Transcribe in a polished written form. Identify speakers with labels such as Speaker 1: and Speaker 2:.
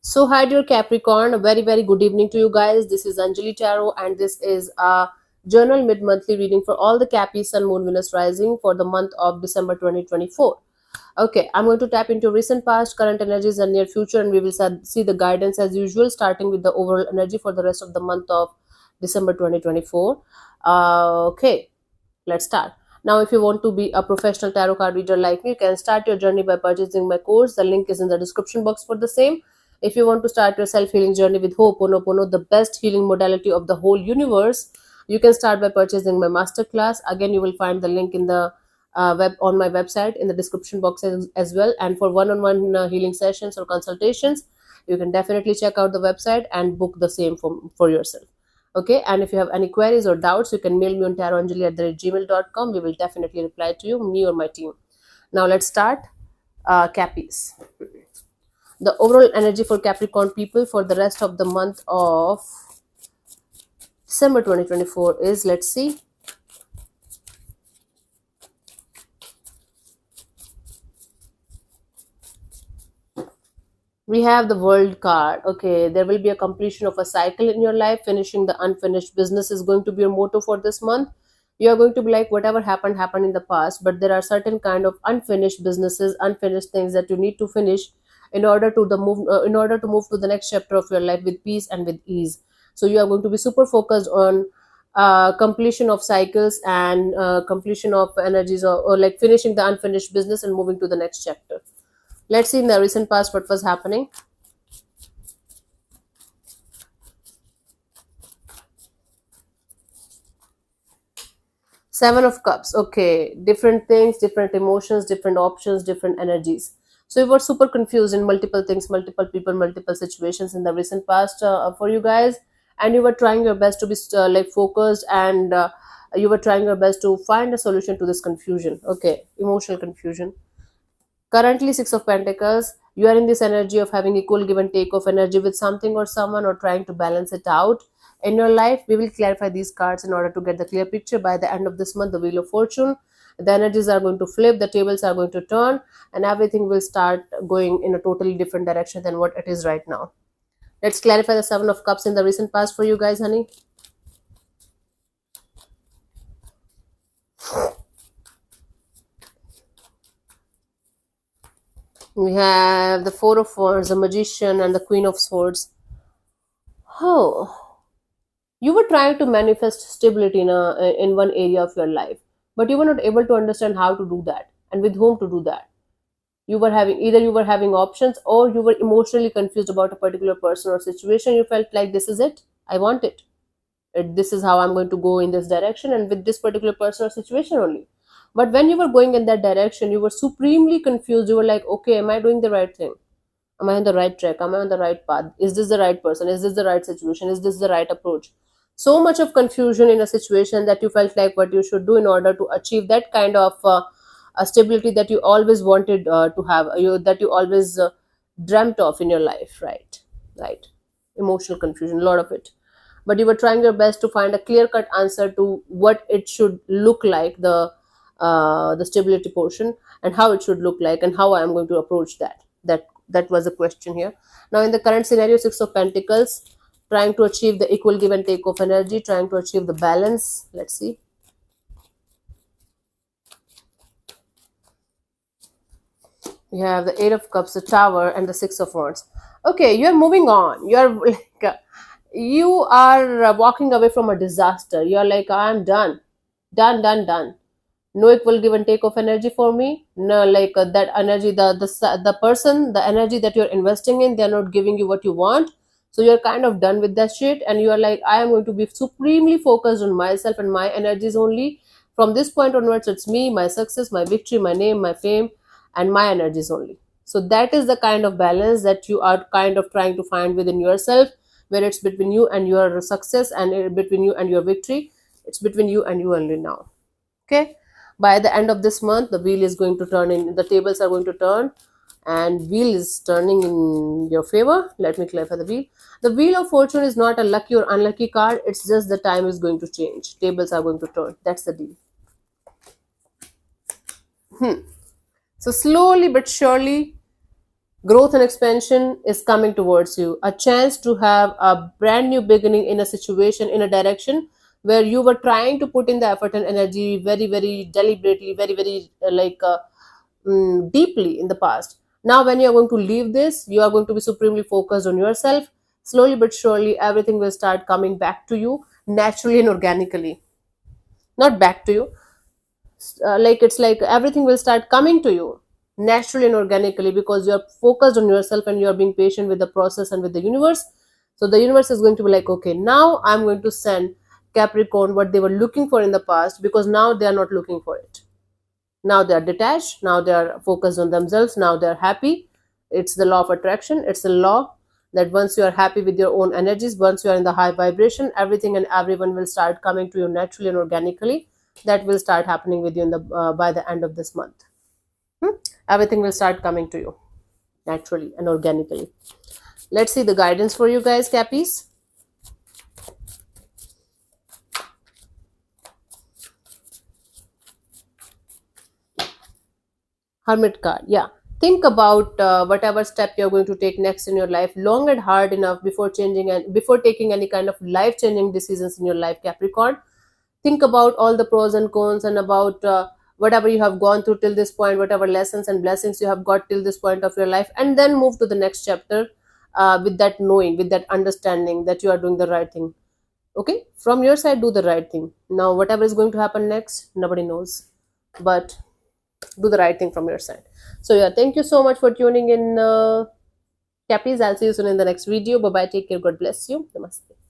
Speaker 1: So, hi, dear Capricorn. A very, very good evening to you guys. This is Anjali Tarot, and this is a journal mid monthly reading for all the Capi Sun, Moon, Venus rising for the month of December 2024. Okay, I'm going to tap into recent past, current energies, and near future, and we will see the guidance as usual, starting with the overall energy for the rest of the month of December 2024. Okay, let's start. Now, if you want to be a professional tarot card reader like me, you can start your journey by purchasing my course. The link is in the description box for the same. If you want to start your self-healing journey with Ho'oponopono, the best healing modality of the whole universe, you can start by purchasing my masterclass. Again, you will find the link in the web on my website in the description box as well. And for one-on-one healing sessions or consultations, you can definitely check out the website and book the same for yourself. Okay, and if you have any queries or doubts, you can mail me on tarotanjali@gmail.com. We will definitely reply to you, me or my team. Now let's start. Cappies. The overall energy for Capricorn people for the rest of the month of December 2024 is, let's see. We have the World card. Okay, there will be a completion of a cycle in your life. Finishing the unfinished business is going to be your motto for this month. You are going to be like, whatever happened in the past, but there are certain kind of unfinished businesses, unfinished things that you need to finish in order to move to the next chapter of your life with peace and with ease. So you are going to be super focused on completion of cycles and completion of energies, or like finishing the unfinished business and moving to the next chapter. Let's see in the recent past what was happening. Seven of Cups. Okay, different things, different emotions, different options, different energies. So you were super confused in multiple things, multiple people, multiple situations in the recent past for you guys, and you were trying your best to be like focused, and you were trying your best to find a solution to this confusion. Okay, emotional confusion. Currently, Six of Pentacles, you are in this energy of having equal give and take of energy with something or someone, or trying to balance it out in your life. We will clarify these cards in order to get the clear picture. By the end of this month, the Wheel of Fortune, the energies are going to flip, the tables are going to turn, and everything will start going in a totally different direction than what it is right now. Let's clarify the Seven of Cups in the recent past for you guys, honey. We have the Four of Wands, the Magician, and the Queen of Swords. Oh, you were trying to manifest stability in one area of your life, but you were not able to understand how to do that and with whom to do that. You were having options, or you were emotionally confused about a particular person or situation. You felt like, this is it, I want it. This is how I'm going to go in this direction and with this particular person or situation only. But when you were going in that direction, you were supremely confused. You were like, okay, am I doing the right thing? Am I on the right track? Am I on the right path? Is this the right person? Is this the right situation? Is this the right approach? So much of confusion in a situation that you felt like what you should do in order to achieve that kind of a stability that you always wanted to have, that you always dreamt of in your life, right? Right. Emotional confusion, a lot of it. But you were trying your best to find a clear cut answer to what it should look like, the stability portion, and how it should look like, and how I am going to approach that was the question here. Now, in the current scenario, Six of Pentacles, trying to achieve the equal give and take of energy, trying to achieve the balance. Let's see. We have the Eight of Cups, the Tower, and the Six of Wands. Okay, you're moving on. You're like, you are walking away from a disaster. You're like, I'm done. Done. No equal give and take of energy for me. No, like that energy, the person, the energy that you're investing in, they're not giving you what you want. So you're kind of done with that shit, and you're like, I am going to be supremely focused on myself and my energies only. From this point onwards, it's me, my success, my victory, my name, my fame, and my energies only. So that is the kind of balance that you are kind of trying to find within yourself, where it's between you and your success, and between you and your victory. It's between you and you only now. Okay, by the end of this month, the wheel is going to turn in, the tables are going to turn, and wheel is turning in your favor. Let me clarify the wheel. The Wheel of Fortune is not a lucky or unlucky card. It's just the time is going to change, tables are going to turn. That's the deal. So slowly but surely, Growth and expansion is coming towards you. A chance to have a brand new beginning in a situation, in a direction where you were trying to put in the effort and energy very, very deliberately, very, very deeply in the past. Now, when you are going to leave this, you are going to be supremely focused on yourself. Slowly but surely, everything will start coming back to you naturally and organically. Not back to you, like it's like everything will start coming to you naturally and organically because you're focused on yourself and you're being patient with the process and with the universe. So the universe is going to be like, okay, now I'm going to send Capricorn what they were looking for in the past, because now they are not looking for it. Now they are detached, now they are focused on themselves, now they are happy. It's the law of attraction. It's the law that once you are happy with your own energies, once you are in the high vibration, everything and everyone will start coming to you naturally and organically. That will start happening with you in the by the end of this month. Hmm? Everything will start coming to you naturally and organically. Let's see the guidance for you guys, Cappies. Hermit card. Yeah. Think about whatever step you're going to take next in your life long and hard enough before changing and before taking any kind of life changing decisions in your life, Capricorn. Think about all the pros and cons and about whatever you have gone through till this point, whatever lessons and blessings you have got till this point of your life, and then move to the next chapter with that knowing, with that understanding that you are doing the right thing. Okay, from your side, do the right thing. Now, whatever is going to happen next, nobody knows, but do the right thing from your side. So, yeah, thank you so much for tuning in, Cappies. I'll see you soon in the next video. Bye bye. Take care. God bless you. Namaste.